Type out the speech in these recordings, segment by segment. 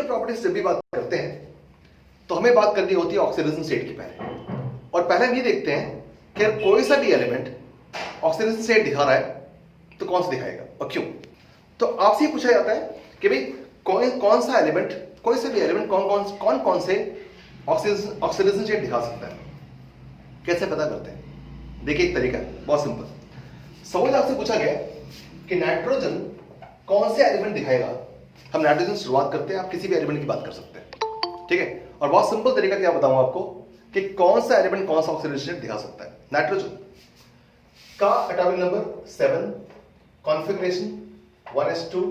Chemical properties जब भी बात करते हैं तो हमें बात करनी होती है ऑक्सीडेशन स्टेट की पहले, और पहले हम ये देखते हैं कि अगर कोई सा भी एलिमेंट ऑक्सीडेशन स्टेट दिखा रहा है तो कौन सा दिखाएगा और क्यों। तो आपसे पूछा जाता है कि भाई कौन सा एलिमेंट, कोई सा भी एलिमेंट कौन से ऑक्सीडेशन स्टेट दिखा सकता है, कैसे पता करते हैं। देखिए एक तरीका है बहुत सिंपल। सपोज आपसे पूछा गया कि नाइट्रोजन कौन से एलिमेंट दिखाएगा। हम नाइट्रोजन शुरुआत करते हैं, आप किसी भी एलिमेंट की बात कर सकते हैं, ठीक है। और बहुत सिंपल तरीका क्या बताऊं आपको कि कौन सा एलिमेंट कौन सा ऑक्सीडेशन स्टेट दिखा सकता है। नाइट्रोजन का atomic number 7, configuration 1s2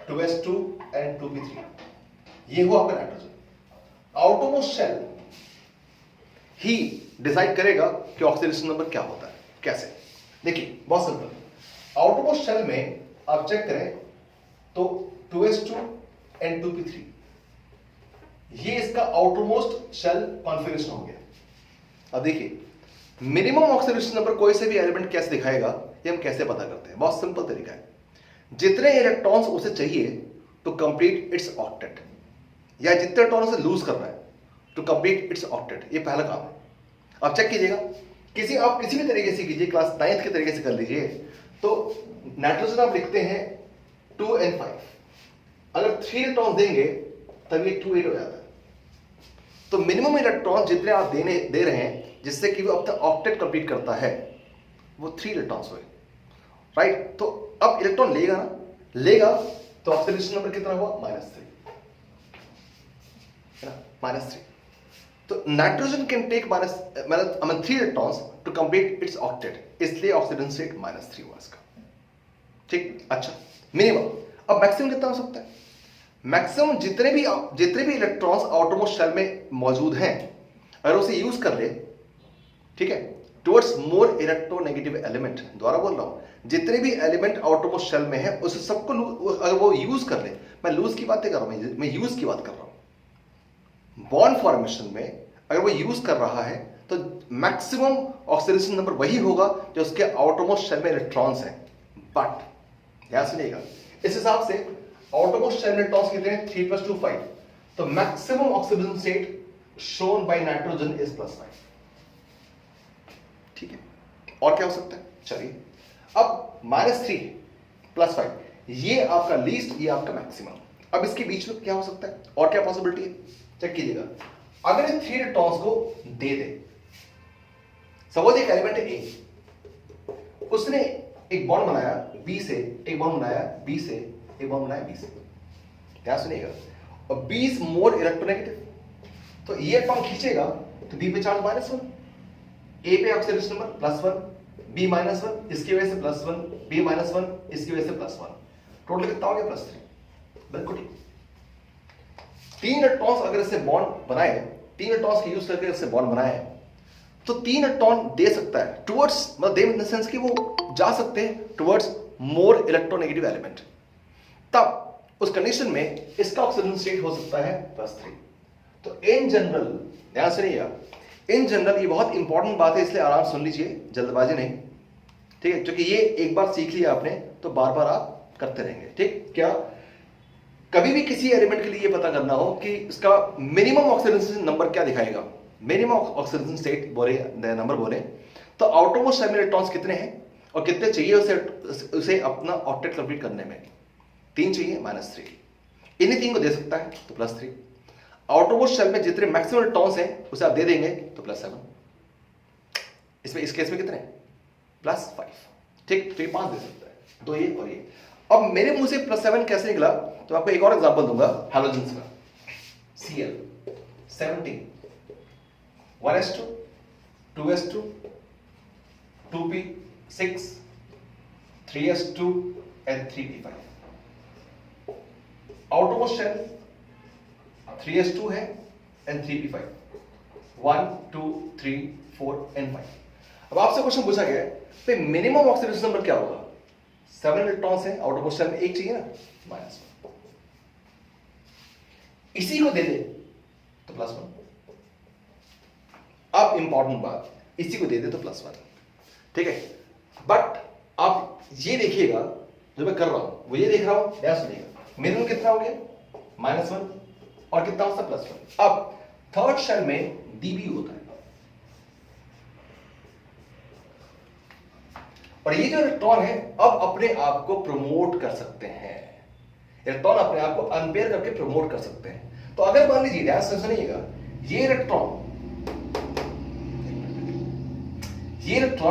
2s2 and 2p3, ये हुआ आपका नाइट्रोजन। आउटरमोस्ट शेल ही डिसाइड करेगा कि ऑक्सीडेशन नंबर क्या होता है। कैसे, देखिए बहुत सिंपल। आउटरमोस्ट शेल में आप चेक करें तो 2s2 एंड 2p3, ये इसका आउटरमोस्ट शेल कॉन्फ़िगरेशन हो गया। अब देखिए मिनिमम ऑक्सीडेशन नंबर कोई से भी एलिमेंट कैसे दिखाएगा, ये हम कैसे पता करते हैं। बहुत सिंपल तरीका है, जितने इलेक्ट्रॉन्स उसे चाहिए टू कंप्लीट इट्स ऑक्टेट, या जितने इलेक्ट्रॉन उसे लूज करना है टू कंप्लीट इट्स ऑक्टेट, ये पहला काम है। आप चेक कीजिएगा, आप किसी भी तरीके से कीजिए, क्लास 9th के तरीके से कर लीजिए। तो नाइट्रोजन आप लिखते हैं 2 and 5, अगर 3 इलेक्ट्रॉन देंगे तब ये 2 8 हो जाता है। तो मिनिमम इलेक्ट्रॉन जितने आप दे रहे हैं जिससे कि वो अब तक ऑक्टेट कंप्लीट करता है, वो 3 इलेक्ट्रॉन्स हुए, राइट। तो अब इलेक्ट्रॉन लेगा ना, लेगा तो ऑक्सीडेशन नंबर कितना हुआ, -3, है ना, -3। तो nitrogen can take 3 electrons to complete its octet, इसलिए ऑक्सीडेशन स्टेट -3 हुआ इसका, ठीक। अच्छा, मिनिमम। अब मैक्सिमम कितना हो सकता है? मैक्सिमम जितने भी इलेक्ट्रॉन्स आउटरमोस्ट शेल में मौजूद हैं, अगर उसे यूज कर ले, ठीक है, टुवर्ड्स मोर इलेक्ट्रोनेगेटिव एलिमेंट, दोबारा बोल रहा हूं, जितने भी एलिमेंट आउटरमोस्ट शेल में है उसे सबको अगर वो यूज कर ले, मैं लूज की बातें कर रहा हूं, मैं यूज की बात कर रहा हूं। बॉन्ड फॉर्मेशन में अगर वो यूज कर रहा है तो मैक्सिमम ऑक्सीडेशन नंबर वही होगा जो उसके आउटरमोस्ट शेल में इलेक्ट्रॉन्स हैं। बट ध्यान सुनिएगा, इस हिसाब से आउटरमोस्ट शेल में इलेक्ट्रॉन्स कितने हैं, 3 + 2 5, तो maximum oxidation state shown by nitrogen is +5, ठीक है। और क्या हो सकता है, चलिए अब -3 + 5, ये आपका लीस्ट, ये आपका मैक्सिमम। अब इसके बीच में क्या हो सकता है, और क्या पॉसिबिलिटी है, चेक कीजिएगा। अगर ये 3 इलेक्ट्रॉन्स को दे दे, सपोज एक एलिमेंट है A, उसने एक बॉन्ड बनाया B से, एक बॉन्ड बनाया B से, एक बॉन्ड बनाया B से, ध्यान सुनिएगा, और B इज मोर इलेक्ट्रोनेगेटिव, तो ये इलेक्ट्रॉन खींचेगा तो B पे चार्ज -1, A पे ऑक्सीडेशन नंबर +1, B -1, इसकी वजह से +1, B -1, इसकी वजह से +1, टोटल कितना हो गया, +3, बिल्कुल ठीक। 3 इलेक्ट्रॉन्स अगर इससे बॉन्ड बनाए, 3 इलेक्ट्रॉन्स के यूज करके इससे बॉन्ड बनाए, तो 3 इलेक्ट्रॉन दे सकता है टुवर्ड्स, मतलब दे इन द सेंस कि वो जा सकते हैं टुवर्ड्स मोर इलेक्ट्रोनेगेटिव एलिमेंट। तब उस कंडीशन में इसका ऑक्सीडेशन स्टेट हो सकता है +3। तो इन जनरल, ध्यान से रहिएगा, इन जनरल ये बहुत इंपॉर्टेंट बात है, इसलिए आराम सुन लीजिए, जल्दबाजी नहीं, ठीक है, क्योंकि ये एक बार सीख लिया आपने तो बार बार आप करते रहेंगे, ठीक। क्या कभी भी किसी एलिमेंट के लिए ये पता करना हो कि इसका मिनिमम ऑक्सीडेशन नंबर क्या दिखाएगा, मिनिमम ऑक्सीडेशन स्टेट बोले, नंबर बोले, तो आउटरमोस्ट शेल में इलेक्ट्रॉन्स कितने हैं और कितने चाहिए उसे अपना ऑक्टेट कंप्लीट करने में, 3 चाहिए, -3, इन्हीं 3 को दे सकता है तो +3। आउटरमोस्ट शेल में जितने मैक्सिमम इलेक्ट्रॉन्स हैं उसे आप दे देंगे तो +7, इसमें इस केस में कितने, +5, ठीक। तो ये 5 दे सकता है, 2 ये और ये। अब मेरे मुंह से +7 कैसे निकला, तो आपको एक और एग्जांपल दूंगा हैलोजेंस का। Cl 17, 1s2 2s2 2p 6 3s2 and 3p5। Outermost shell 3s2 है एंड 3p5, 1 2 3 4 and 5। अब आपसे क्वेश्चन पूछा गया है मिनिमम ऑक्सीडेशन नंबर क्या होगा, 7 इलेक्ट्रॉन्स हैं, आउटरमोस्ट शेल में एक चाहिए ना, -1, इसी को दे दे तो +1। अब इंपॉर्टेंट बात, इसी को दे दे तो +1, ठीक है। बट आप ये देखिएगा जो मैं कर रहा हूं, वो ये देख रहा हूं, ध्यान सुनिएगा, मिनिमम कितना हो गया, -1 और कितना होता है +1। अब थर्ड शेल में dB होता है और ये जो इलेक्ट्रॉन है अब अपने आप को प्रमोट कर सकते हैं। इलेक्ट्रॉन अपने आप को अनपेयर करके प्रमोट कर सकते हैं। तो अगर मान लीजिए ध्यान से सुनिएगा, ये इलेक्ट्रॉन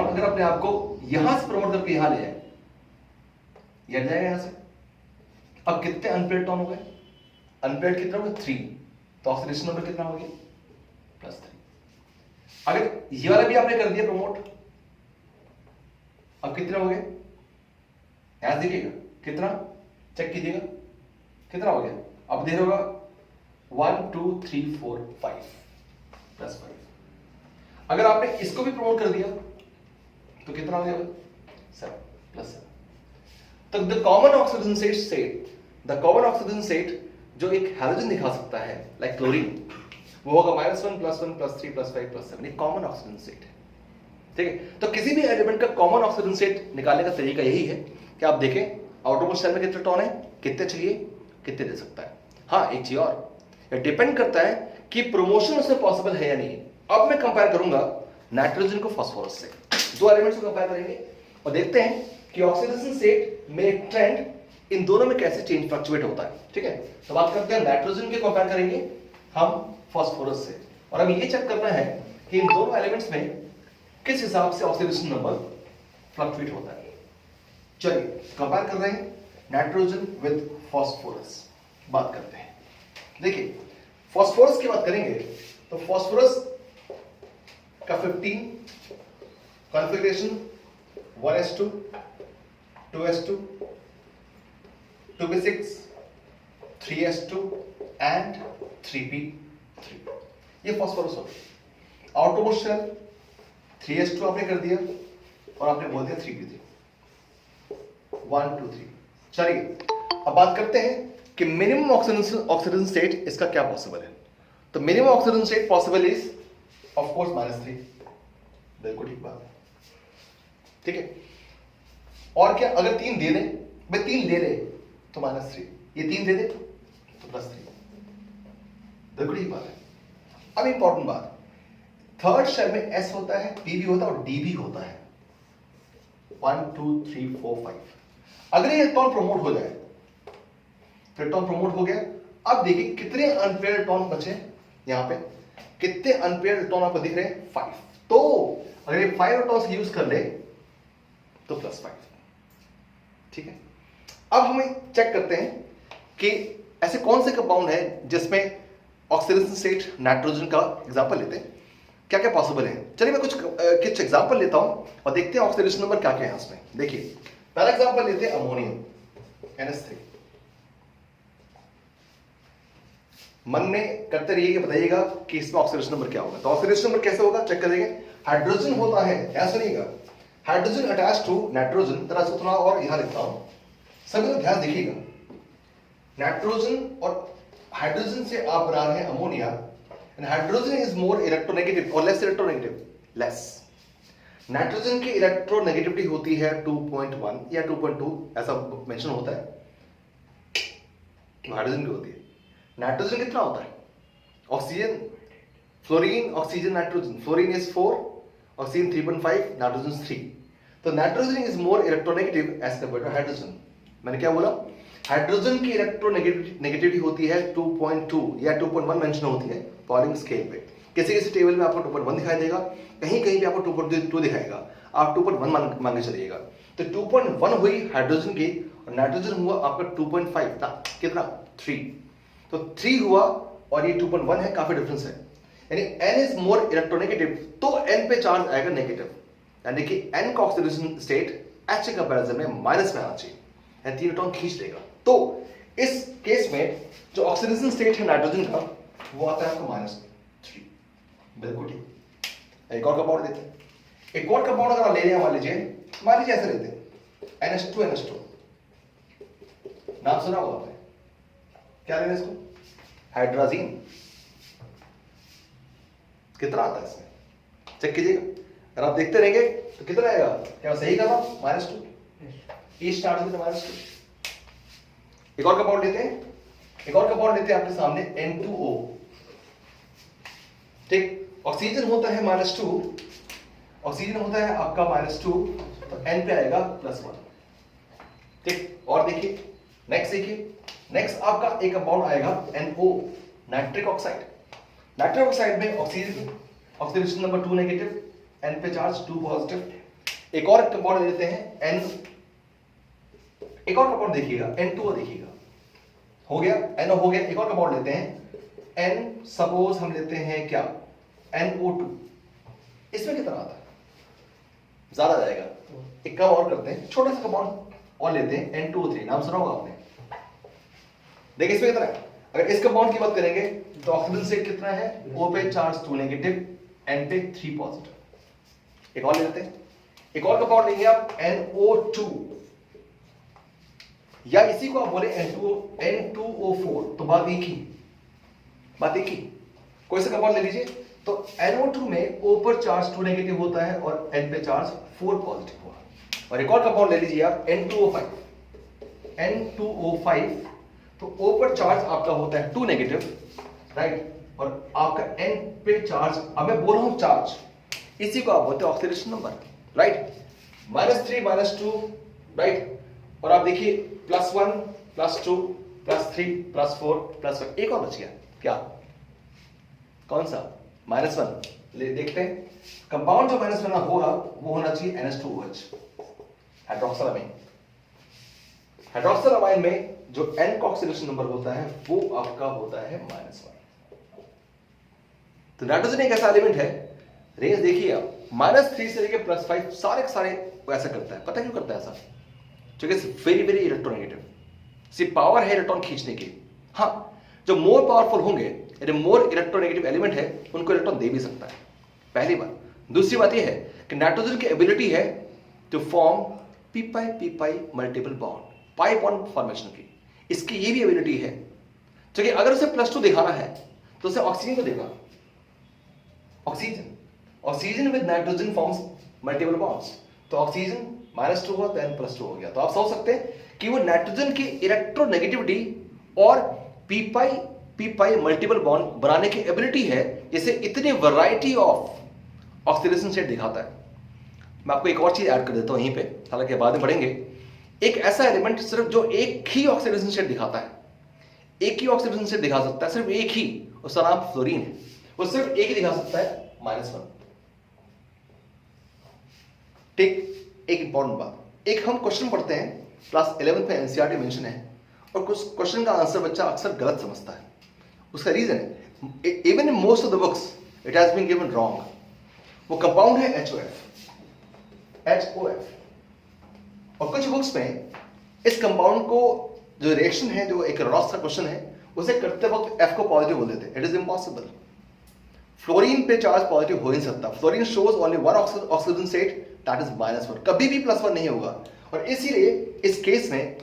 अगर अपने आप को यहां से प्रमोट करके यहां ले जाए, ये जाएगा यहां से। अब कितने अनपेयर इलेक्ट्रॉन हो गए? अनपेयर कितना हो गया? 3। तो ऑक्सीडेशन नंबर कितना हो गया? +3। अगर ये वाला भी आपने कर दिया प्रमोट, अब कितने हो गए? यहां देखिएगा कितना, चेक कीजिएगा कितना हो गया। अब देख होगा 1 2 3 4 5 +5। अगर आपने इसको भी प्रमोट कर दिया तो कितना हो गया? 7 +7। तो द कॉमन ऑक्सीजन स्टेट जो एक हैलोजन दिखा सकता है लाइक क्लोरीन, वो होगा -1 +1 +3 +5 +7। ये कॉमन ऑक्सीजन स्टेट है। ठीक है, तो किसी भी एलिमेंट का कॉमन ऑक्सीजन स्टेट निकालने का तरीका यही है कि आप देखें आउटरमोस्ट शेल में कितने इलेक्ट्रॉन है, कितने चाहिए, कितने दे सकता है। हाँ, एक चीज और, ये डिपेंड करता है कि प्रमोशन उसमें पॉसिबल है या नहीं। अब मैं कंपेयर करूंगा नाइट्रोजन को फास्फोरस से, दो एलिमेंट्स को कंपेयर करेंगे और देखते हैं कि ऑक्सीडेशन स्टेट में एक ट्रेंड इन दोनों में कैसे चेंज फ्लक्चुएट होता है। ठीक है, तो बात करते हैं नाइट्रोजन के कंपेयर करेंगे हम फास्फोरस से, और अब ये चेक करना है कि इन दोनों एलिमेंट्स में किस हिसाब से ऑक्सीडेशन नंबर फ्लक्चुएट होता है। चलिए कंपेयर कर रहे हैं नाइट्रोजन विद फास्फोरस, बात करते हैं। देखिए फास्फोरस की बात करेंगे तो फास्फोरस का 15 configuration 1s2 2s2 2p6 3s2 and 3p3। ये फास्फोरस हो गया। आउटरमोस्ट शेल 3s2 आपने कर दिया और आपने बोल दिया 3p3 1 2 3। चलिए अब बात करते हैं कि मिनिमम ऑक्सीडेशन स्टेट इसका क्या पॉसिबल है। तो minimum oxidation state possible is of course -3। बिल्कुल ठीक बात है। ठीक है, और क्या अगर 3 दे दे, भाई 3 ले ले तो -3, ये 3 दे दे तो +3। बिल्कुल ठीक बात है। अब इंपॉर्टेंट बात, थर्ड शेल में S होता है, P भी होता है और D भी होता है। 1 2 3 4 5। अगर ये इलेक्ट्रॉन प्रमोट हो जाए, तो इलेक्ट्रॉन प्रमोट हो गया। अब देखिए कितने अनपेयर इलेक्ट्रॉन बचे यहां पे, कितने अनपेयर इलेक्ट्रॉन आपको दिख रहे हैं? 5। तो अगर ये 5 इलेक्ट्रॉन्स यूज कर ले तो +5। ठीक है, अब हमें चेक करते हैं कि ऐसे कौन से कंपाउंड है जिसमें ऑक्सीडेशन स्टेट, नाइट्रोजन का एग्जांपल लेते हैं, क्या क्या पॉसिबल है। चलिए मैं कुछ एग्जांपल लेता हूं और देखते हैं ऑक्सीडेशन नंबर क्या क्या है इसमें। देखिए पहला एग्जांपल लेते हैं अमोनियम NH3। मन में करते रहिए कि बताइएगा कि इसमें ऑक्सीडेशन नंबर क्या होगा। तो ऑक्सीडेशन नंबर कैसे होगा चेक करेंगे। हाइड्रोजन होता है, ऐसा नहीं, हाइड्रोजन अटैच टू नाइट्रोजन। तरह से थोड़ा और यहां लिखता हूं, सभी लोग ध्यान देखिएगा। नाइट्रोजन और हाइड्रोजन से आप बना रहे हैं ammonia, and hydrogen is more electronegative और लेस इलेक्ट्रोनेगेटिव, लेस। नाइट्रोजन की इलेक्ट्रोनेगेटिविटी होती है 2.1 या 2.2 ऐसा मेंशन होता है, हाइड्रोजन की होती है। नाइट्रोजन कितना होता है? Oxygen, fluorine, oxygen, nitrogen. Fluorine is 4, oxygen 3.5, nitrogen 3। तो nitrogen is more electronegative as compared to hydrogen. मैंने क्या बोला? हाइड्रोजन की इलेक्ट्रोनेगेटिविटी होती है 2.2 या 2.1 मेंशन होती है पॉलिंग स्केल पे। किसी किसी टेबल में आपको 2.1 दिखाई देगा, कहीं कहीं पे आपको 2.2 दिखाएगा, आप 2.1 मान के चलिएगा। तो 2.1 हुई हाइड्रोजन की और नाइट्रोजन हुआ आपका 2.5 था, कितना? 3। तो 3 हुआ और ये 2.1 है, काफी डिफरेंस है। यानी N इज मोर इलेक्ट्रोनेगेटिव, तो N पे चार्ज आएगा नेगेटिव, यानी कि N का ऑक्सीडेशन स्टेट H के कंपैरिजन में माइनस में आना चाहिए, यानी 3 इलेक्ट्रॉन खींच लेगा। तो इस केस में जो ऑक्सीडेशन स्टेट है नाइट्रोजन का वो आता है आपको -3। बिल्कुल ठीक। एक और कंपाउंड देते हैं। एक और कंपाउंड अगर आप ले रहे हैं, मान लीजिए ऐसे लेते हैं NH2NH2। नाम सुना होगा आपने, क्या लेना इसको? हाइड्राजीन। कितना आता है इसमें चेक कीजिएगा। अगर आप देखते रहेंगे तो कितना आएगा? क्या सही कर रहा हूं? -2। ई स्टार्ट विद -2। एक और कंपाउंड लेते हैं एक और कंपाउंड लेते हैं आपके सामने N2O, ठीक। ऑक्सीजन होता है -2, ऑक्सीजन होता है आपका -2, तो N पे आएगा +1, ठीक। और देखिए नेक्स्ट, देखिए नेक्स्ट आपका एक कंपाउंड आएगा NO, nitric oxide. Nitric oxide में oxygen oxidation number 2 negative, N पे चार्ज 2 पॉजिटिव। एक और कंपाउंड लेते हैं N, एक और कंपाउंड देखिएगा N2O, देखिएगा हो गया, NO हो गया। एक और कंपाउंड लेते हैं N, सपोज हम लेते हैं क्या NO2, इसमें कितना आता है, ज्यादा जाएगा, एक कम और करते हैं, छोटा सा कंपाउंड और लेते हैं N2O3, नाम सुना होगा आपने। देखिए इसमें कितना है, अगर इस कंपाउंड की बात करेंगे तो ऑक्सीजन स्टेट कितना है, O पे चार्ज 2 नेगेटिव, N पे 3 पॉजिटिव। एक और ले लेते हैं, एक और कंपाउंड लेंगे आप NO2, या इसी को आप बोले N2O4, तो बात एक ही, बात एक ही। कोई सा कंपाउंड ले लीजिए, तो NO2 में O पर चार्ज 2 नेगेटिव होता है और N पे चार्ज 4 पॉजिटिव हुआ। और एक और कंपाउंड ले लीजिए आप N2O5, N2O5, तो O पर चार्ज आपका होता है 2 नेगेटिव, राइट, और आपका N पे चार्ज, अब मैं बोल रहा हूं चार्ज, इसी को आप बोलते हैं ऑक्सीडेशन नंबर, राइट, -3 -2, राइट। और आप देखिए +1 +2 +3 +4 +1, एक और बच गया, क्या, कौन सा, -1। ले देखते हैं, कंपाउंड जो -1 होगा वो होना चाहिए NH2OH, हाइड्रोक्सिल अमीन। हाइड्रोक्सिल अमीन में जो N का ऑक्सीडेशन नंबर होता है वो आपका होता है -1। तो नाइट्रोजन एक ऐसा एलिमेंट है, रेंज देखिए आप, -3 से लेकर +5 सारे के सारे ऐसा करता है। पता क्यों करता है ऐसा, क्योंकि वेरी वेरी इलेक्ट्रोनेगेटिव, सिर्फ पावर है इलेक्ट्रॉन खींचने की। हाँ, जो मोर पावरफुल होंगे, यानी मोर इलेक्ट्रोनेगेटिव एलिमेंट है, उनको इलेक्ट्रॉन दे भी सकता है, पहली बात। दूसरी बात यह है कि नाइट्रोजन की एबिलिटी है to form p multiple bond, pi bond formation की, इसकी ये भी एबिलिटी है। क्योंकि अगर उसे +2 दिखाना है तो उसे ऑक्सीजन को देगा, oxygen with nitrogen forms multiple bonds, तो ऑक्सीजन -2 हुआ तो N +2 हो गया। तो आप सोच सकते हैं कि वो नाइट्रोजन की इलेक्ट्रोनेगेटिविटी और पी मल्टीपल बॉन्ड बनाने की एबिलिटी है, जिसे इतनी वैरायटी ऑफ ऑक्सीडेशन स्टेट दिखाता है। मैं आपको एक और चीज ऐड कर देता हूं यहीं पे, हालांकि बाद में पढ़ेंगे। एक ऐसा एलिमेंट सिर्फ जो एक ही ऑक्सीडेशन स्टेट दिखाता है, एक ही ऑक्सीडेशन स्टेट दिखा सकता है, सिर्फ एक ही, उसका नाम फ्लोरीन है। वो सिर्फ एक ही दिखा सकता है, -1। ठीक, एक इंपॉर्टेंट बात, एक हम क्वेश्चन पढ़ते हैं क्लास 11 में, एनसीईआरटी मेंशन है, और कुछ क्वेश्चन का आंसर बच्चा अक्सर गलत समझता है। उसका रीजन है, even in most of the books it has been given wrong. वो कंपाउंड है HOF, और कुछ बुक्स में इस कंपाउंड को जो रिएक्शन है, जो एक रॉस का क्वेश्चन है, उसे करते वक्त F को पॉजिटिव बोल देते हैं। इट इज इम्पॉसिबल, फ्लोरीन पे चार्ज पॉजिटिव हो नहीं सकता। Fluorine shows only one oxygen state, that is -1, कभी भी +1 नहीं होगा। और इसीलिए इस केस में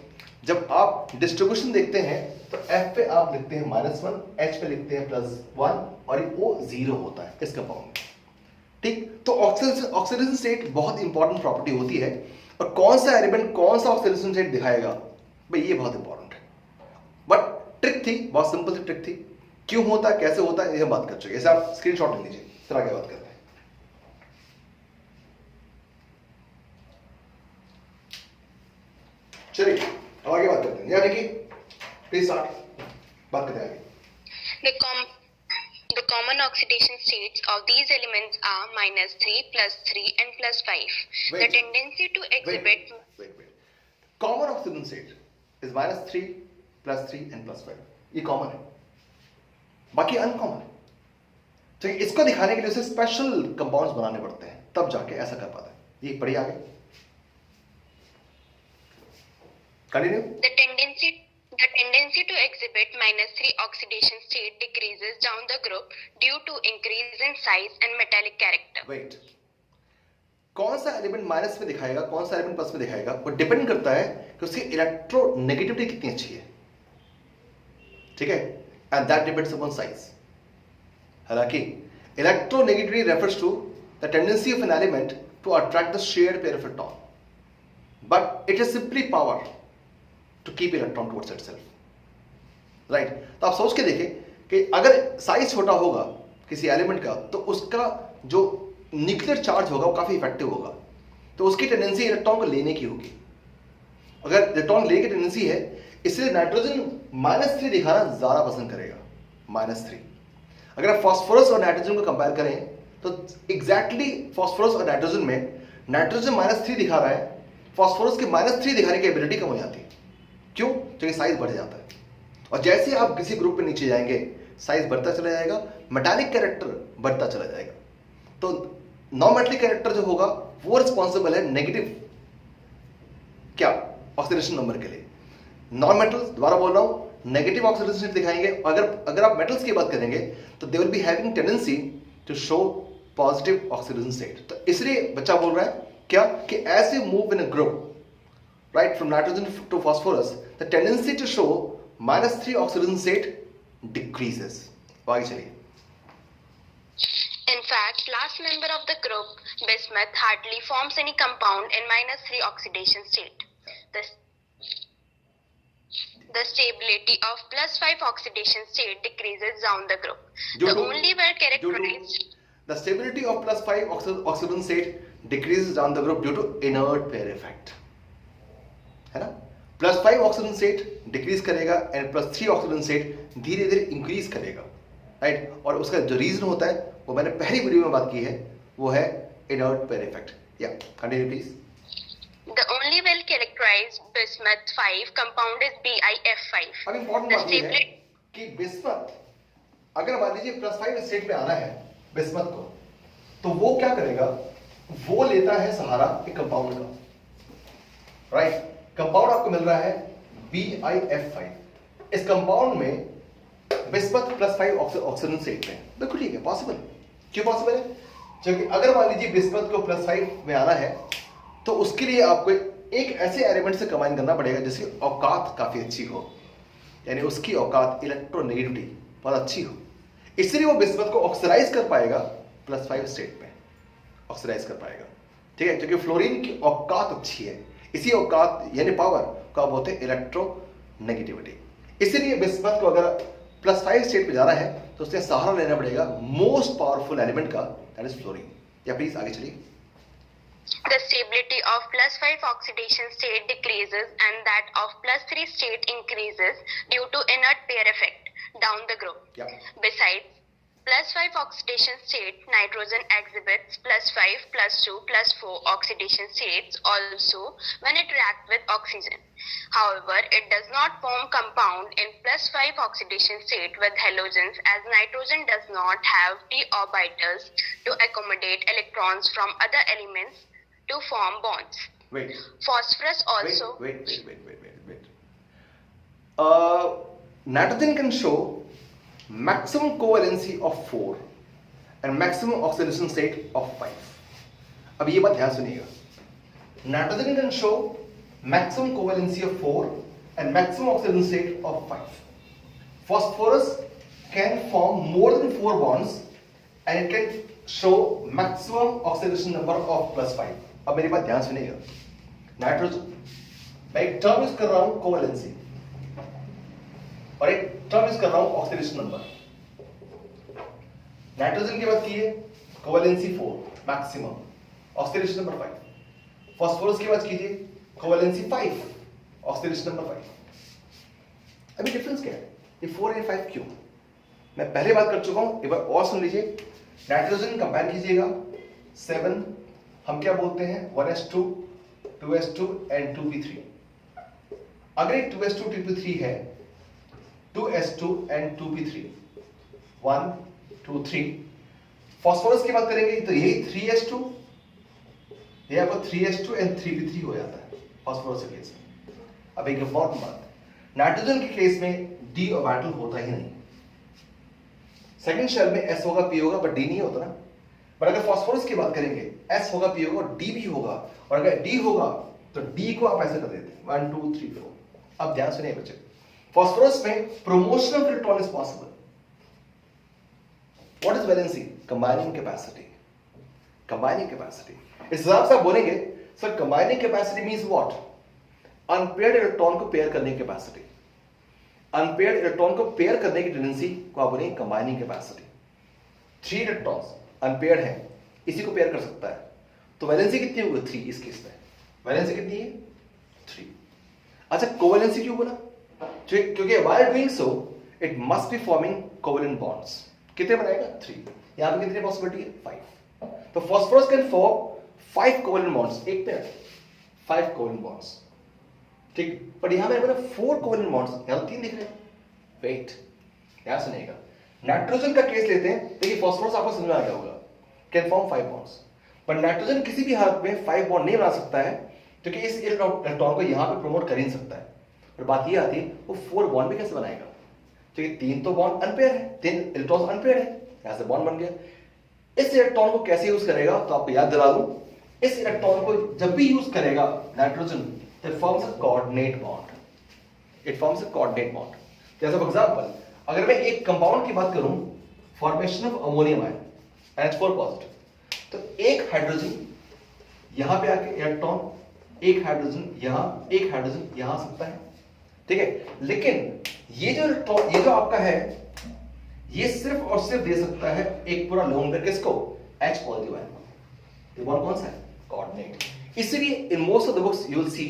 जब आप डिस्ट्रीब्यूशन देखते हैं तो F पे आप लिखते हैं -1, H पे लिखते हैं +1, और ये O 0 होता है इस कंपाउंड में। ठीक, तो ऑक्सीडेशन स्टेट बहुत इंपॉर्टेंट प्रॉपर्टी होती है, और कौन सा एलिमेंट कौन सा ऑक्सीडेशन स्टेट दिखाएगा भाई, ये बहुत इंपॉर्टेंट है। बट ट्रिक थी, बहुत सिंपल सी ट्रिक थी, क्यों होता है, कैसे होता है, ये हम बात कर चुके हैं। ऐसे आप स्क्रीनशॉट ले लीजिए, फिर आगे बात करते हैं। चलिए अब आगे बात करते हैं, यानी कि प्लीज स्टार्ट, बात करते हैं आगे। The common oxidation states of these elements are -3, +3 and +5. The tendency to exhibit... Wait. Common oxidation state is -3, +3 and +5. ये कॉमन है, बाकी अनकॉमन है। तो इसको दिखाने के लिए उसे स्पेशल कंपाउंड्स बनाने पड़ते हैं, तब जाके ऐसा कर पाता है। ये पढ़िए आगे, continue. The tendency to exhibit -3 oxidation state decreases down the group due to increase in size and metallic character. Wait, कौन सा एलिमेंट माइनस में दिखाएगा, कौन सा एलिमेंट प्लस में दिखाएगा, वो डिपेंड करता है कि उसकी इलेक्ट्रोनेगेटिविटी कितनी अच्छी है, ठीक है, and that depends upon size. हालांकि electronegativity refers to the tendency of an element to attract the shared pair of electron, but it is simply power to keep electron towards itself. Right. तो आप सोच के देखें कि अगर size छोटा होगा किसी एलिमेंट का तो उसका जो न्यूक्लियर चार्ज होगा वो काफी इफेक्टिव होगा, तो उसकी टेंडेंसी इलेक्ट्रॉन को लेने की होगी। अगर इलेक्ट्रॉन लेने की टेंडेंसी है, इसलिए नाइट्रोजन -3 दिखाना ज्यादा पसंद करेगा, -3। अगर आप फास्फोरस और नाइट्रोजन को कंपेयर करें तो एग्जैक्टली फास्फोरस और नाइट्रोजन में नाइट्रोजन -3 दिखा रहा है, फास्फोरस के -3 दिखाने की एबिलिटी कम हो जाती है। क्यों? क्योंकि साइज बढ़ जाता है, और जैसे आप किसी ग्रुप पे नीचे जाएंगे साइज बढ़ता चला जाएगा, मेटालिक कैरेक्टर बढ़ता चला जाएगा। तो नॉन मेटालिक कैरेक्टर जो होगा वो रिस्पॉन्सिबल है नेगेटिव क्या ऑक्सीडेशन नंबर के लिए। नॉन मेटल्स, दोबारा बोल रहा हूं, नेगेटिव ऑक्सीडेशन स्टेट दिखाएंगे। अगर आप मेटल्स की बात करेंगे तो they will be having tendency to show positive oxidation state. तो इसलिए बच्चा बोल रहा है क्या कि as you move in a group right from nitrogen to phosphorus, the tendency to show -3 oxidation state decreases. आगे चलिए। In fact, last member of the group, bismuth, hardly forms any compound in -3 oxidation state. The stability of +5 oxidation state decreases down the group. The only well characterized. The stability of +5 oxidation state decreases down the group due to inert pair effect. है ना? +5 oxygen state decrease करेगा and +3 oxygen state धीरे धीरे increase करेगा, right. और उसका जो reason होता है वो मैंने पहली वीडियो में बात की है, वो है इनर्ट पेयर इफेक्ट। या continue please. The only well characterized bismuth 5 compound is BiF5. अब इंपॉर्टेंट बात ये है कि बिस्मथ अगर मान लीजिए +5 स्टेट में आना है बिस्मथ को, तो वो क्या करेगा, वो लेता है सहारा एक कंपाउंड का, राइट। कंपाउंड आपको मिल रहा है BiF5। इस कंपाउंड में बिस्मथ +5 ऑक्सीजन स्टेट में, बिल्कुल ठीक है, पॉसिबल। क्यों पॉसिबल है? क्योंकि अगर मान लीजिए बिस्मथ को +5 में आना है तो उसके लिए आपको एक ऐसे एलिमेंट से कंबाइन करना पड़ेगा जिसकी औकात काफी अच्छी हो, यानी उसकी औकात इलेक्ट्रोनेगेटिविटी बहुत अच्छी हो। इसलिए वो बिस्मथ को ऑक्सीडाइज कर पाएगा +5 स्टेट में, ऑक्सीडाइज कर पाएगा, ठीक है, क्योंकि फ्लोरीन की औकात अच्छी है। इसी औकात यानी पावर को आप बोलते हैं इलेक्ट्रोनेगेटिविटी। इसलिए बिस्मथ को अगर +5 स्टेट पे जाना है तो उससे सहारा लेना पड़ेगा मोस्ट पावरफुल एलिमेंट का, दैट इज फ्लोरीन। या प्लीज आगे चलिए। The stability of +5 oxidation state decreases and that of +3 state increases due to inert pair effect down the group. Yeah. Besides +5 oxidation state, nitrogen exhibits +5, +2, +4 oxidation states also when it reacts with oxygen. However, it does not form compound in +5 oxidation state with halogens as nitrogen does not have d orbitals to accommodate electrons from other elements to form bonds. Wait. Phosphorus also. Wait. Nitrogen can show maximum covalency of 4 and maximum oxidation state of 5. अब ये बात ध्यान सुनिएगा। Nitrogen can show maximum covalency of 4 and maximum oxidation state of 5. Phosphorus can form more than 4 bonds and it can show maximum oxidation number of +5. अब मेरी बात ध्यान सुनिएगा। नाइट्रोजन, मैं एक टर्म यूज कर रहा हूं कोवेलेंसी और एक टर्म यूज कर रहा हूं ऑक्सीडेशन नंबर। नाइट्रोजन की बात की है covalency 4 maximum, oxidation number 5। Phosphorus की बात कीजिए कोवेलेंसी 5, ऑक्सीडेशन नंबर 5। अभी डिफरेंस क्या है? ये 4 एंड 5 क्यों? मैं पहले बात कर चुका हूं, एक बार और सुन लीजिए। नाइट्रोजन कंपेयर कीजिएगा 7, हम क्या बोलते हैं 1s2, 2s2 एंड 2p3। अगर एक 2s2 2p3 है, 2s2 एंड 2p3 1 2 3। फास्फोरस की बात करेंगे तो यही 3s2, ये आपको 3s2 एंड 3p3 हो जाता है फास्फोरस के केस में। अब एक इंपॉर्टेंट बात, नाइट्रोजन के केस में d ऑर्बिटल होता ही नहीं। सेकंड शेल में s होगा p होगा बट d नहीं होता ना। पर अगर फास्फोरस की बात करेंगे S होगा P होगा D भी होगा, और अगर D होगा तो D को आप ऐसे कर देते हैं 1 2 3 4। अब ध्यान सुनिए बच्चे, फास्फोरस में promotion of electron is possible. What is valency? Combining capacity. Combining capacity. इस हिसाब से आप बोलेंगे sir combining capacity means what? Unpaired electron को पेयर करने की कैपेसिटी। अनपेयर्ड इलेक्ट्रॉन को पेयर करने की टेंडेंसी को आप बोलेंगे कंबाइनिंग कैपेसिटी। 3 इलेक्ट्रॉन्स अनपेयर्ड है, इसी को पेयर कर सकता है, तो वैलेंसी कितनी होगी 3 इस केस में। वैलेंसी कितनी है 3। अच्छा कोवैलेंसी क्यों बोला? क्योंकि while doing so it must be forming covalent bonds। कितने बनाएगा 3। यहां पे कितनी पॉसिबिलिटी है 5। तो phosphorus can form 5 covalent bonds, एक पेयर 5 कोवैलेंट बॉन्ड्स, ठीक। पर यहां पे बोला 4 कोवैलेंट बॉन्ड्स, यहां 3 दिख रहे हैं। वेट, यहां सुनिएगा, नाइट्रोजन का केस लेते हैं। देखिए फास्फोरस आपको समझ में आ गया होगा, कैन फॉर्म 5 बॉन्ड्स, पर नाइट्रोजन किसी भी हालत में 5 बॉन्ड नहीं बना सकता है, क्योंकि इस इलेक्ट्रॉन को यहां पे प्रमोट कर ही नहीं सकता है। और बात ये आती है वो 4 बॉन्ड भी कैसे बनाएगा, क्योंकि 3 तो बॉन्ड अनपेयर है, 3 इलेक्ट्रॉन अनपेयर है, यहां से बॉन्ड बन गया। इस इलेक्ट्रॉन को कैसे यूज करेगा, तो आपको याद दिला दूं, इस इलेक्ट्रॉन को जब भी यूज करेगा नाइट्रोजन, तो it forms a coordinate bond. It forms a coordinate bond. जैसे फॉर एग्जांपल अगर मैं एक कंपाउंड की बात करूं, formation of ammonium ion NH4 positive, तो एक हाइड्रोजन यहां पे आके इलेक्ट्रॉन, एक हाइड्रोजन यहां, एक हाइड्रोजन यहां आ सकता है, ठीक है। लेकिन ये जो इलेक्ट्रॉन, ये जो आपका है, ये सिर्फ और सिर्फ दे सकता है एक पूरा लोन पेयर, किसको, H पॉजिटिव आयन। ये बॉन्ड कौन सा है, कोऑर्डिनेट। इसलिए इन most of the books you will see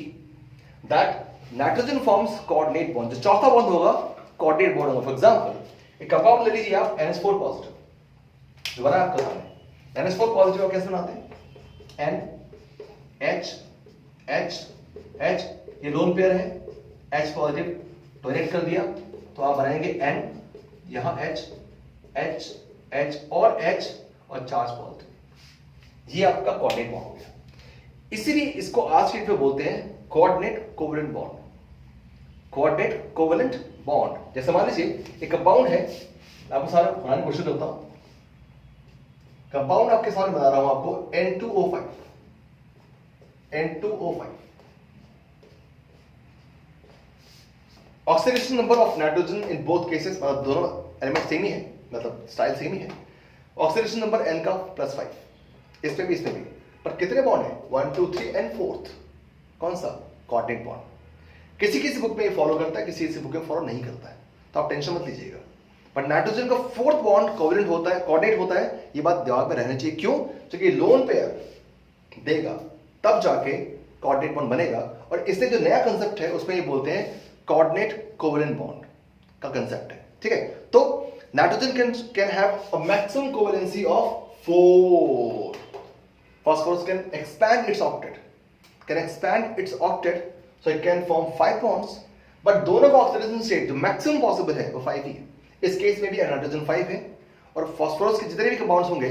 that nitrogen forms coordinate bond. जो चौथा बॉन्ड होगा कोऑर्डिनेट बॉन्ड होगा। फॉर एग्जांपल एक कंपाउंड ले लीजिए आप NH4 पॉजिटिव, जो बना आपके सामने NH4 पॉजिटिव कैसे बनाते हैं, N H H H, ये लोन पेयर है, H पॉजिटिव डोनेट कर दिया, तो आप बनाएंगे N, यहां H H H और H और चार्ज पॉजिटिव, ये आपका कोऑर्डिनेट बॉन्ड हो गया। इसीलिए इसको आज के पे बोलते हैं coordinate covalent bond. Coordinate covalent bond. जैसे मान लीजिए एक कंपाउंड है, आपको सारा बनाने की कोशिश करता हूं। कंपाउंड आपके सामने बना रहा हूं आपको N2O5, N2O5। Oxidation number of nitrogen in both cases, मतलब दोनों एलिमेंट सेम ही है, मतलब स्टाइल सेम ही है। ऑक्सीडेशन नंबर N का +5, इसमें भी इसमें भी, पर कितने बॉन्ड है 1 2 3 एंड 4th कौन सा, कोऑर्डिनेट बॉन्ड। किसी किसी बुक में ये फॉलो करता है, किसी किसी बुक में फॉलो नहीं करता है, तो आप टेंशन मत लीजिएगा। पर नाइट्रोजन का 4th बॉन्ड कोवैलेंट होता है, कोऑर्डिनेट होता है, ये बात दिमाग में रहनी चाहिए। क्यों, क्योंकि लोन पेयर देगा तब जाके कोऑर्डिनेट बॉन्ड बनेगा। और इससे जो नया कंसेप्ट है उसमें ये बोलते हैं कोऑर्डिनेट कोवैलेंट बॉन्ड का कंसेप्ट है, ठीक है। तो nitrogen can have a maximum covalency of 4। Phosphorus can expand its octet, so it can form 5 bonds, but दोनों का ऑक्सीडेशन स्टेट जो मैक्सिमम पॉसिबल है वो 5 ही है। इस केस में भी नाइट्रोजन 5 है, और फास्फोरस के जितने भी कंपाउंड्स होंगे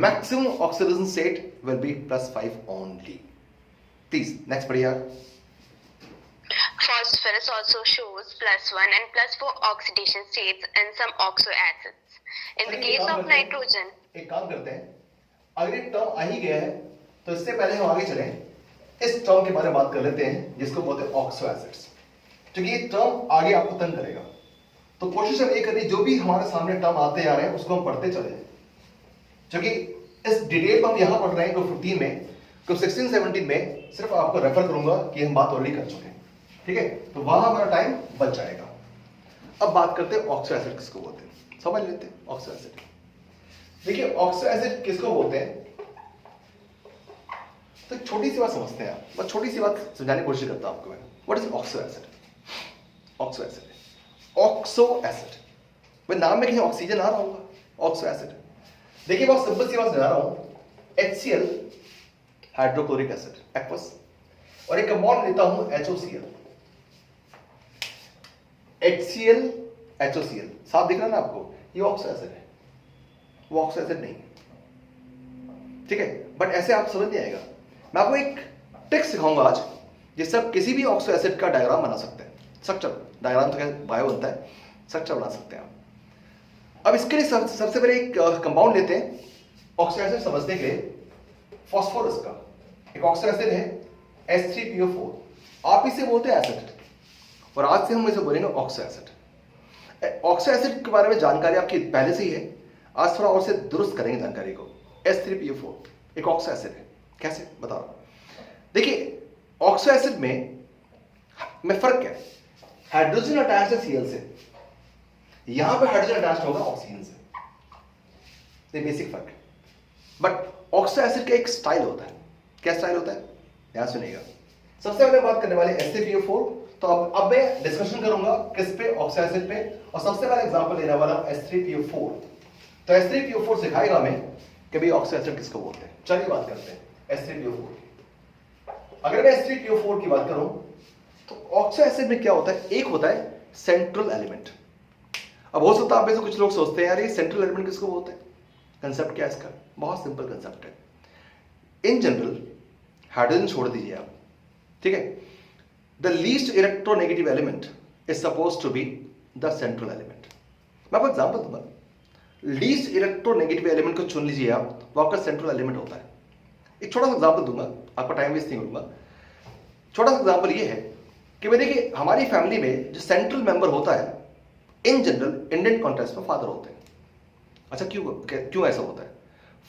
maximum oxidation state will be +5 only. Please next पढ़िए। Phosphorus also shows +1 and +4 oxidation states in some oxo acids. In the case of nitrogen, एक काम करते हैं, अगर एक टर्म आ ही गया है तो इससे पहले हम आगे चलें, इस टर्म के बारे में बात कर लेते हैं जिसको बोलते हैं ऑक्सो एसिड्स, क्योंकि ये टर्म आगे आपको तंग करेगा। तो कोशिश हम ये करें जो भी हमारे सामने टर्म आते जा रहे हैं उसको हम पढ़ते चले, क्योंकि इस डिटेल को हम यहां पढ़ रहे हैं ग्रुप 15 में, ग्रुप 16 17 में सिर्फ आपको रेफर करूंगा कि हम बात ऑलरेडी कर चुके हैं, ठीक है। तो वहां हमारा टाइम बच जाएगा। अब बात करते हैं ऑक्सो एसिड किसको बोलते हैं, समझ लेते हैं ऑक्सो एसिड। देखिए ऑक्सो एसिड किसको बोलते हैं, तो छोटी सी बात समझते हैं आप, बस छोटी सी बात समझाने की कोशिश करता हूं आपको मैं। What is oxo acid? Oxo acid, oxo acid, भाई नाम में कहीं ऑक्सीजन आ रहा होगा, ऑक्सो एसिड। देखिए बहुत सिंपल सी बात समझा रहा हूं, HCl हाइड्रोक्लोरिक एसिड एक्वस, और एक कंपाउंड लेता हूं HOCl, HCl HOCl, साफ दिख रहा है ना आपको, ये ऑक्सो एसिड है, वो ऑक्सो एसिड नहीं, ठीक है। बट ऐसे आप समझ नहीं आएगा। मैं आपको एक ट्रिक सिखाऊंगा आज, जिससे आप किसी भी ऑक्सो एसिड का डायग्राम बना सकते हैं, स्ट्रक्चर डायग्राम तो क्या बायो बनता है, स्ट्रक्चर बना सकते हैं आप। अब इसके लिए सबसे पहले एक कंपाउंड लेते हैं ऑक्सो एसिड समझने के लिए। फास्फोरस का एक ऑक्सो एसिड है H3PO4, आप इसे बोलते हैं एसिड, और आज से हम इसे बोलेंगे ऑक्सो एसिड। ऑक्सो एसिड के बारे में जानकारी आपकी पहले से ही है, आज थोड़ा और से दुरुस्त करेंगे जानकारी को। H3PO4 एक ऑक्सो एसिड है, कैसे बताओ। देखिए ऑक्सो एसिड में फर्क क्या है, हाइड्रोजन अटैच्ड है Cl से, यहां पे हाइड्रोजन अटैच्ड होगा ऑक्सीजन से। ये बेसिक फर्क है। बट ऑक्सो एसिड का एक स्टाइल होता है। क्या स्टाइल होता है, ध्यान सुनिएगा। सबसे पहले बात करने वाले H3PO4। तो अब मैं डिस्कशन करूंगा किस पे, ऑक्सो एसिड पे, और सबसे पहले एग्जांपल लेने वाला H3PO4। तो H3PO4 सिखाएगा हमें कि भाई ऑक्सो एसिड किसको बोलते हैं। चलिए बात करते हैं H3PO4 की। अगर मैं H3PO4 की बात करूं तो ऑक्सो एसिड में क्या होता है, एक होता है सेंट्रल एलिमेंट। अब हो सकता है आप में से कुछ लोग सोचते हैं यार ये सेंट्रल एलिमेंट किसको बोलते हैं। कंसेप्ट क्या है इसका, बहुत सिंपल कंसेप्ट है। इन जनरल हाइड्रोजन छोड़ दीजिए आप, ठीक है। The least electronegative element is suppose to be the central element. मैं आपको एग्जांपल दूंगा। लीस्ट इलेक्ट्रोनेगेटिव एलिमेंट को चुन लीजिए आप, वो आपका सेंट्रल एलिमेंट होता है। एक छोटा सा एग्जांपल दूंगा, आपका टाइम वेस्ट नहीं करूंगा। छोटा सा एग्जांपल ये है कि भाई देखिए हमारी फैमिली में जो सेंट्रल मेंबर होता है इन जनरल इंडियन कॉन्टेक्स्ट में फादर होते हैं। अच्छा क्यों ऐसा होता है,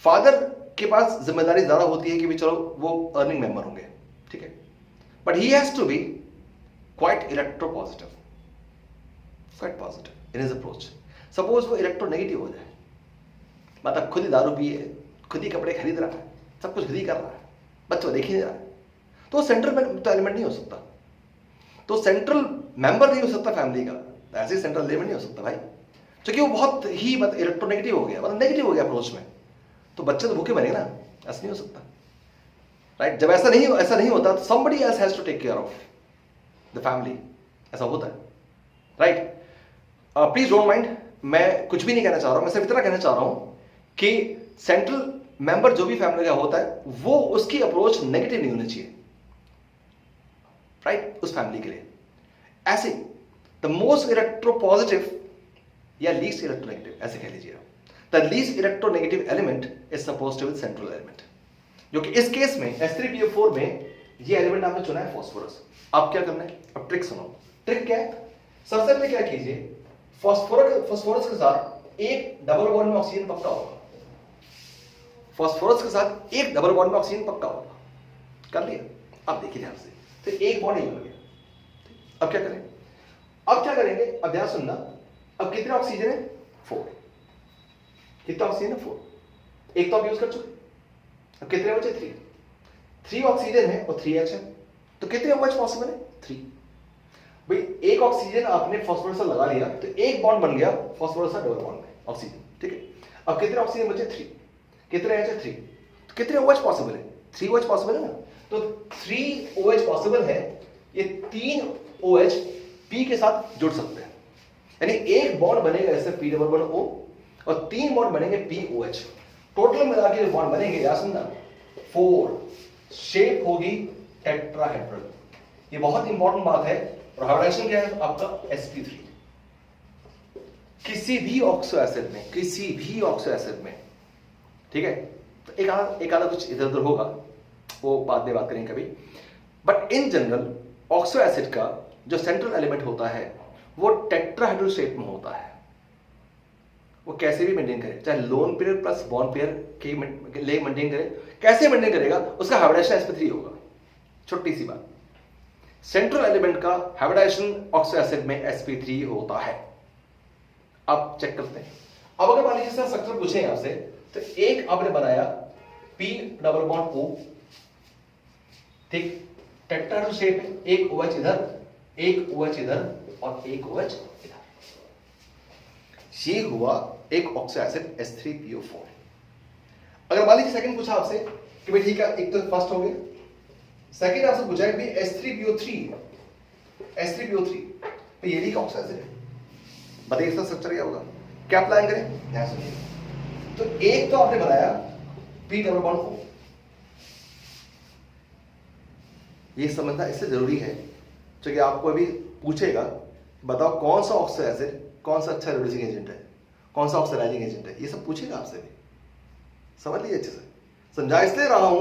फादर के पास जिम्मेदारी ज्यादा होती है कि भी चलो वो अर्निंग मेंबर होंगे, ठीक है। But he has to be quite electropositive, quite positive in his approach. Suppose वो इलेक्ट्रो नेगेटिव हो जाए, मतलब खुद ही दारू पिए, खुद ही कपड़े खरीद रहा है, सब कुछ खुद ही कर रहा है, बच्चों देख ही नहीं रहा है, तो सेंट्रल एलिमेंट नहीं हो सकता, तो सेंट्रल मेंबर नहीं हो सकता फैमिली का, ऐसे सेंट्रल एलिमेंट नहीं हो सकता भाई, क्योंकि वो बहुत ही मतलब इलेक्ट्रोनेगेटिव हो गया, मतलब नेगेटिव हो गया अप्रोच में, तो बच्चे तो भूखे मरेंगे ना, ऐसा नहीं हो सकता, राइट। जब ऐसा नहीं होता तो somebody else has to take care of the family, ऐसा होता है, राइट। प्लीज डोंट माइंड, मैं कुछ भी नहीं कहना चाह रहा हूं, मैं सिर्फ इतना कहना चाह रहा हूं कि सेंट्रल मेंबर जो भी फैमिली का होता है वो उसकी अप्रोच नेगेटिव नहीं होनी चाहिए, राइट, उस फैमिली के लिए। ऐसे द मोस्ट इलेक्ट्रोपॉजिटिव या लीस्ट इलेक्ट्रोनेगेटिव, ऐसे कह लीजिए, the least electronegative element is supposed to be central element, जो कि इस केस में H3PO4 में ये एलिमेंट आपने चुना है फास्फोरस। अब क्या करना है, अब ट्रिक सुनो। ट्रिक क्या है, सबसे पहले क्या कीजिए, फास्फोरस के साथ एक डबल बॉन्ड में ऑक्सीजन पक्का होगा, फास्फोरस के साथ एक डबल बॉन्ड में ऑक्सीजन पक्का होगा, कर लिया। अब देखिए ध्यान से, तो एक बॉन्ड ही हो गया। अब क्या करें, अब क्या करेंगे, अब ध्यान सुनना। अब कितने ऑक्सीजन है, 4। कितना ऑक्सीजन है, 4। एक तो आप यूज कर चुके, अब कितने बचे, 3 ऑक्सीजन है और 3 H है, तो कितने OH पॉसिबल है, 3। भाई एक ऑक्सीजन आपने फास्फोरस से लगा लिया तो एक बॉन्ड बन गया फास्फोरस का डबल बॉन्ड में ऑक्सीजन, ठीक है। अब कितने ऑक्सीजन बचे, 3। कितने H है, 3। तो कितने OH पॉसिबल है, 3 OH पॉसिबल है ना, तो 3 OH पॉसिबल है। ये 3 OH P के साथ जुड़ सकते हैं, यानी एक बॉन्ड बनेगा ऐसे P डबल बॉन्ड O और 3 बॉन्ड बनेंगे POH। टोटल मिला के जो बॉन्ड बनेंगे, याद सुनना, 4। शेप होगी टेट्राहेड्रल। ये बहुत इंपॉर्टेंट बात है। और हाइब्रिडाइजेशन क्या है आपका, sp3। किसी भी ऑक्सो एसिड में, किसी भी ऑक्सो एसिड में, ठीक है, तो एक आधा कुछ इधर उधर होगा, वो बाद में बात करेंगे कभी। But in general oxo acid का जो सेंट्रल एलिमेंट होता है वो टेट्राहेड्रल शेप में होता है। वो कैसे भी मेंटेन करे, चाहे lone pair plus bond pair के ले मेंटेन करे, कैसे मेंटेन करेगा, उसका हाइब्रिडाइजेशन sp3 होगा। छोटी सी बात, सेंट्रल एलिमेंट का हाइब्रिडाइजेशन ऑक्सो एसिड में sp3 होता है। अब चेक करते हैं। अब अगर मान लीजिए स्ट्रक्चर पूछे आपसे, तो एक आपने बनाया P डबल बॉन्ड O, ठीक, टेट्राहेड्रल शेप है, एक OH इधर, एक OH इधर और एक OH इधर। ये हुआ एक ऑक्सो एसिड H3PO4। अगर मान लीजिए सेकंड पूछा आपसे कि भाई ठीक है, एक तो फर्स्ट हो गया, सेकंड आपसे पूछा है कि H3PO3 तो ये भी एक ऑक्सो एसिड है। बताइए इसका स्ट्रक्चर क्या होगा, क्या प्लान करें, ध्यान सुनिए। तो एक तो आपने बनाया P डबल बॉन्ड O, ये समझना इससे जरूरी है क्योंकि आपको अभी पूछेगा बताओ कौन सा ऑक्सो एसिड कौन सा अच्छा रिड्यूसिंग एजेंट है, कौन सा ऑक्सीडाइजिंग एजेंट है, ये सब पूछेगा आपसे भी। समझ लीजिए अच्छे से, समझा इसलिए रहा हूं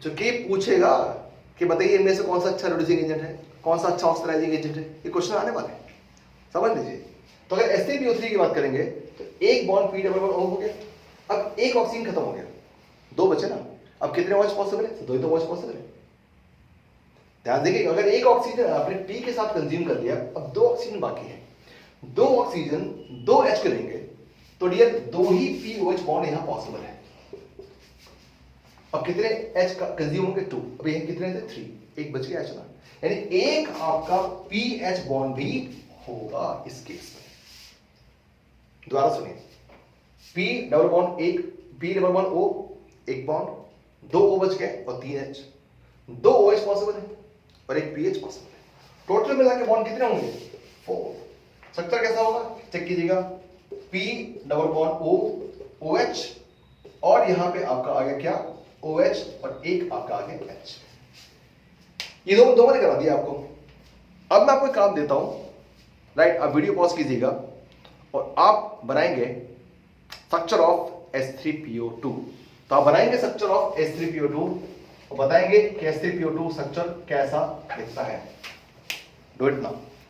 क्योंकि पूछेगा कि बताइए इनमें से कौन सा अच्छा रिड्यूसिंग एजेंट है, कौन सा अच्छा ऑक्सीडाइजिंग एजेंट है, ये क्वेश्चन आने वाले हैं, समझ लीजिए। तो अगर H3PO3 की बात करेंगे तो एक bond P double bond O हो गया, अब एक ऑक्सीजन खत्म हो गया, 2 बचे ना, अब कितने OH पॉसिबल है, 2 ही तो OH पॉसिबल है। ध्यान देखिए, अगर एक ऑक्सीजन आपने P के साथ कंज्यूम कर लिया, अब 2 ऑक्सीजन बाकी है, 2 ऑक्सीजन 2 H के लेंगे, तो डियर 2 ही POH बॉन्ड यहां पॉसिबल है। अब कितने H का कंज्यूम होंगे? 2। अब ये कितने थे? 3, एक बच गया H ना, यानी एक आपका PH बॉन्ड भी होगा इस केस में। दोबारा सुनिए, P डबल बॉन्ड एक, P डबल बॉन्ड O एक बॉन्ड, 2 O बच गए और 3 H, 2 OH पॉसिबल है और एक PH पॉसिबल है। टोटल मिला के बॉन्ड कितने होंगे? 4। स्ट्रक्चर कैसा होगा? चेक कीजिएगा, P double bond O OH और यहां पे आपका आ गया क्या? OH और एक आपका आ गया H। ये दो मैंने करा दिया आपको। अब मैं आपको एक काम देता हूं, राइट? आप वीडियो पॉज कीजिएगा और आप बनाएंगे स्ट्रक्चर ऑफ H3PO2। तो आप बनाएंगे स्ट्रक्चर ऑफ H3PO2 और बताएंगे कि H3PO2 स्ट्रक्चर कैसा दिखता है। Do it now.